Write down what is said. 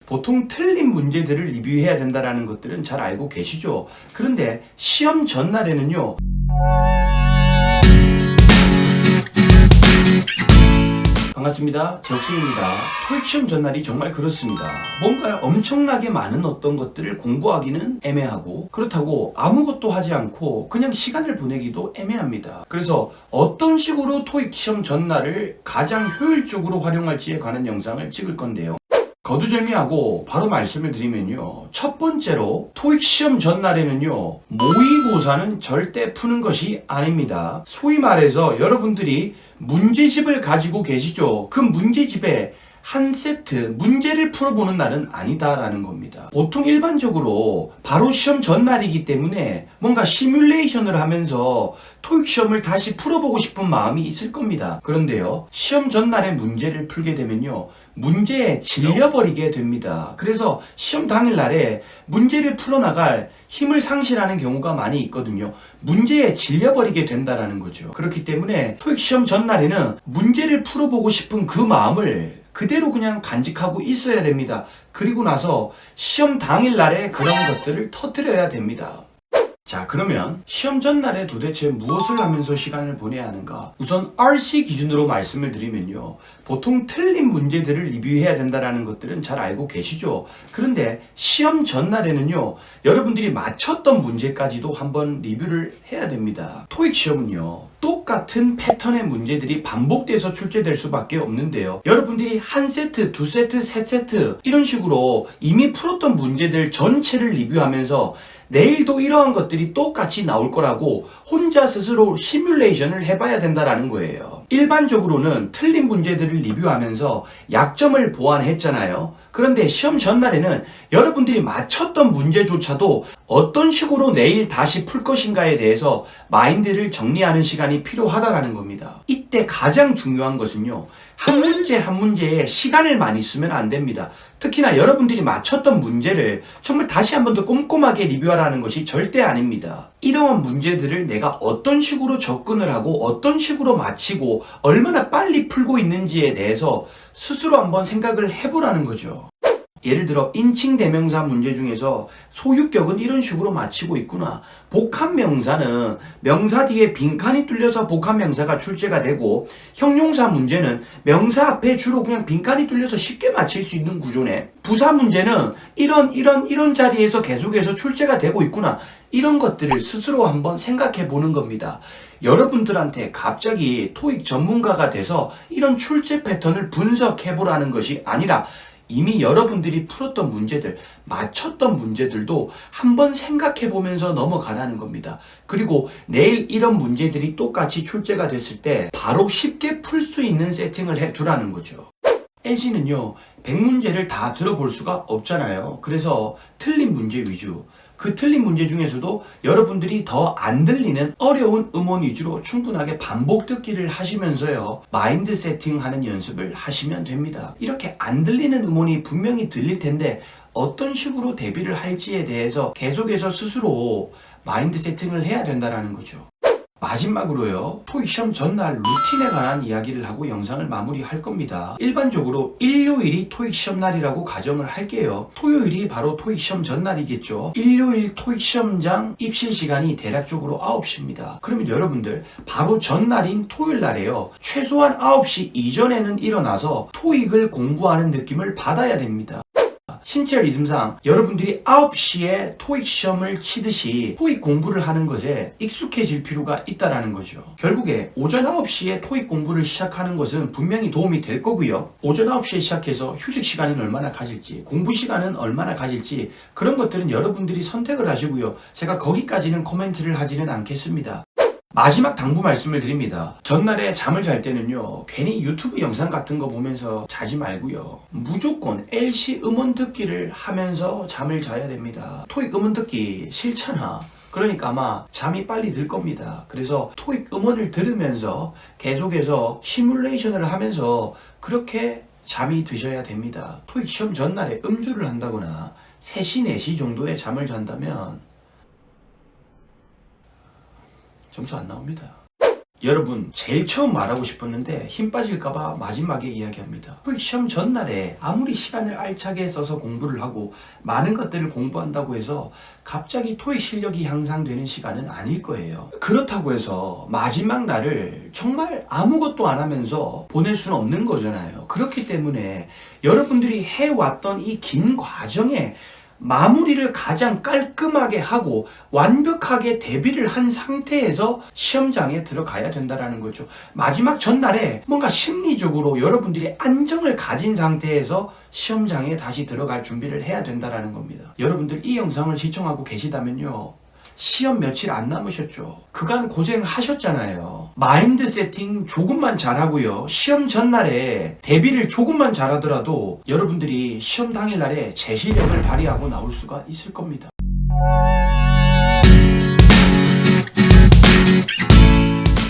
보통 틀린 문제들을 리뷰해야 된다는 것들은 잘 알고 계시죠? 그런데 시험 전날에는요, 반갑습니다. 제옥승입니다. 토익 시험 전날이 정말 그렇습니다. 뭔가 엄청나게 많은 어떤 것들을 공부하기는 애매하고, 그렇다고 아무것도 하지 않고 그냥 시간을 보내기도 애매합니다. 그래서 어떤 식으로 토익 시험 전날을 가장 효율적으로 활용할지에 관한 영상을 찍을 건데요. 거두절미하고 바로 말씀을 드리면요, 첫 번째로 토익 시험 전날에는요, 모의고사는 절대 푸는 것이 아닙니다. 소위 말해서 여러분들이 문제집을 가지고 계시죠. 그 문제집에 한 세트 문제를 풀어보는 날은 아니다라는 겁니다. 보통 일반적으로 바로 시험 전날이기 때문에 뭔가 시뮬레이션을 하면서 토익 시험을 다시 풀어보고 싶은 마음이 있을 겁니다. 그런데요, 시험 전날에 문제를 풀게 되면요, 문제에 질려버리게 됩니다. 그래서 시험 당일날에 문제를 풀어나갈 힘을 상실하는 경우가 많이 있거든요. 문제에 질려버리게 된다는 거죠. 그렇기 때문에 토익 시험 전날에는 문제를 풀어보고 싶은 그 마음을 그대로 그냥 간직하고 있어야 됩니다. 그리고 나서 시험 당일날에 그런 것들을 터뜨려야 됩니다. 자, 그러면 시험 전날에 도대체 무엇을 하면서 시간을 보내야 하는가? 우선 RC 기준으로 말씀을 드리면요, 보통 틀린 문제들을 리뷰해야 된다는 것들은 잘 알고 계시죠? 그런데 시험 전날에는요, 여러분들이 맞췄던 문제까지도 한번 리뷰를 해야 됩니다. 토익 시험은요, 똑같은 패턴의 문제들이 반복돼서 출제될 수밖에 없는데요, 여러분들이 한 세트, 두 세트, 세 세트 이런 식으로 이미 풀었던 문제들 전체를 리뷰하면서 내일도 이러한 것들이 똑같이 나올 거라고 혼자 스스로 시뮬레이션을 해봐야 된다는 거예요. 일반적으로는 틀린 문제들을 리뷰하면서 약점을 보완했잖아요. 그런데 시험 전날에는 여러분들이 맞췄던 문제조차도 어떤 식으로 내일 다시 풀 것인가에 대해서 마인드를 정리하는 시간이 필요하다라는 겁니다. 이때 가장 중요한 것은요, 한 문제 한 문제에 시간을 많이 쓰면 안 됩니다. 특히나 여러분들이 맞췄던 문제를 정말 다시 한 번 더 꼼꼼하게 리뷰하라는 것이 절대 아닙니다. 이러한 문제들을 내가 어떤 식으로 접근을 하고 어떤 식으로 맞히고 얼마나 빨리 풀고 있는지에 대해서 스스로 한번 생각을 해보라는 거죠. 예를 들어 인칭 대명사 문제 중에서 소유격은 이런 식으로 맞히고 있구나. 복합명사는 명사 뒤에 빈칸이 뚫려서 복합명사가 출제가 되고, 형용사 문제는 명사 앞에 주로 그냥 빈칸이 뚫려서 쉽게 맞힐 수 있는 구조네. 부사 문제는 이런 자리에서 계속해서 출제가 되고 있구나. 이런 것들을 스스로 한번 생각해 보는 겁니다. 여러분들한테 갑자기 토익 전문가가 돼서 이런 출제 패턴을 분석해 보라는 것이 아니라, 이미 여러분들이 풀었던 문제들, 맞췄던 문제들도 한번 생각해 보면서 넘어가라는 겁니다. 그리고 내일 이런 문제들이 똑같이 출제가 됐을 때 바로 쉽게 풀 수 있는 세팅을 해 두라는 거죠. LG는요, 100문제를 다 들어볼 수가 없잖아요. 그래서 틀린 문제 위주, 그 틀린 문제 중에서도 여러분들이 더 안 들리는 어려운 음원 위주로 충분하게 반복 듣기를 하시면서요, 마인드 세팅하는 연습을 하시면 됩니다. 이렇게 안 들리는 음원이 분명히 들릴 텐데 어떤 식으로 대비를 할지에 대해서 계속해서 스스로 마인드 세팅을 해야 된다는 거죠. 마지막으로요, 토익 시험 전날 루틴에 관한 이야기를 하고 영상을 마무리할 겁니다. 일반적으로 일요일이 토익 시험 날이라고 가정을 할게요. 토요일이 바로 토익 시험 전날이겠죠. 일요일 토익 시험장 입실 시간이 대략적으로 9시입니다. 그러면 여러분들 바로 전날인 토요일 날에요, 최소한 9시 이전에는 일어나서 토익을 공부하는 느낌을 받아야 됩니다. 신체 리듬상 여러분들이 9시에 토익 시험을 치듯이 토익 공부를 하는 것에 익숙해질 필요가 있다는 거죠. 결국에 오전 9시에 토익 공부를 시작하는 것은 분명히 도움이 될 거고요. 오전 9시에 시작해서 휴식 시간은 얼마나 가질지, 공부 시간은 얼마나 가질지, 그런 것들은 여러분들이 선택을 하시고요. 제가 거기까지는 코멘트를 하지는 않겠습니다. 마지막 당부 말씀을 드립니다. 전날에 잠을 잘 때는요, 괜히 유튜브 영상 같은 거 보면서 자지 말고요, 무조건 LC 음원 듣기를 하면서 잠을 자야 됩니다. 토익 음원 듣기 싫잖아. 그러니까 아마 잠이 빨리 들 겁니다. 그래서 토익 음원을 들으면서 계속해서 시뮬레이션을 하면서 그렇게 잠이 드셔야 됩니다. 토익 시험 전날에 음주를 한다거나 3시, 4시 정도에 잠을 잔다면 점수 안 나옵니다. 여러분 제일 처음 말하고 싶었는데 힘 빠질까봐 마지막에 이야기합니다. 토익 시험 전날에 아무리 시간을 알차게 써서 공부를 하고 많은 것들을 공부한다고 해서 갑자기 토익 실력이 향상되는 시간은 아닐 거예요. 그렇다고 해서 마지막 날을 정말 아무것도 안 하면서 보낼 수는 없는 거잖아요. 그렇기 때문에 여러분들이 해왔던 이 긴 과정에 마무리를 가장 깔끔하게 하고 완벽하게 대비를 한 상태에서 시험장에 들어가야 된다는 거죠. 마지막 전날에 뭔가 심리적으로 여러분들이 안정을 가진 상태에서 시험장에 다시 들어갈 준비를 해야 된다는 겁니다. 여러분들 이 영상을 시청하고 계시다면요, 시험 며칠 안 남으셨죠? 그간 고생하셨잖아요. 마인드 세팅 조금만 잘하고요, 시험 전날에 대비를 조금만 잘하더라도 여러분들이 시험 당일날에 제 실력을 발휘하고 나올 수가 있을 겁니다.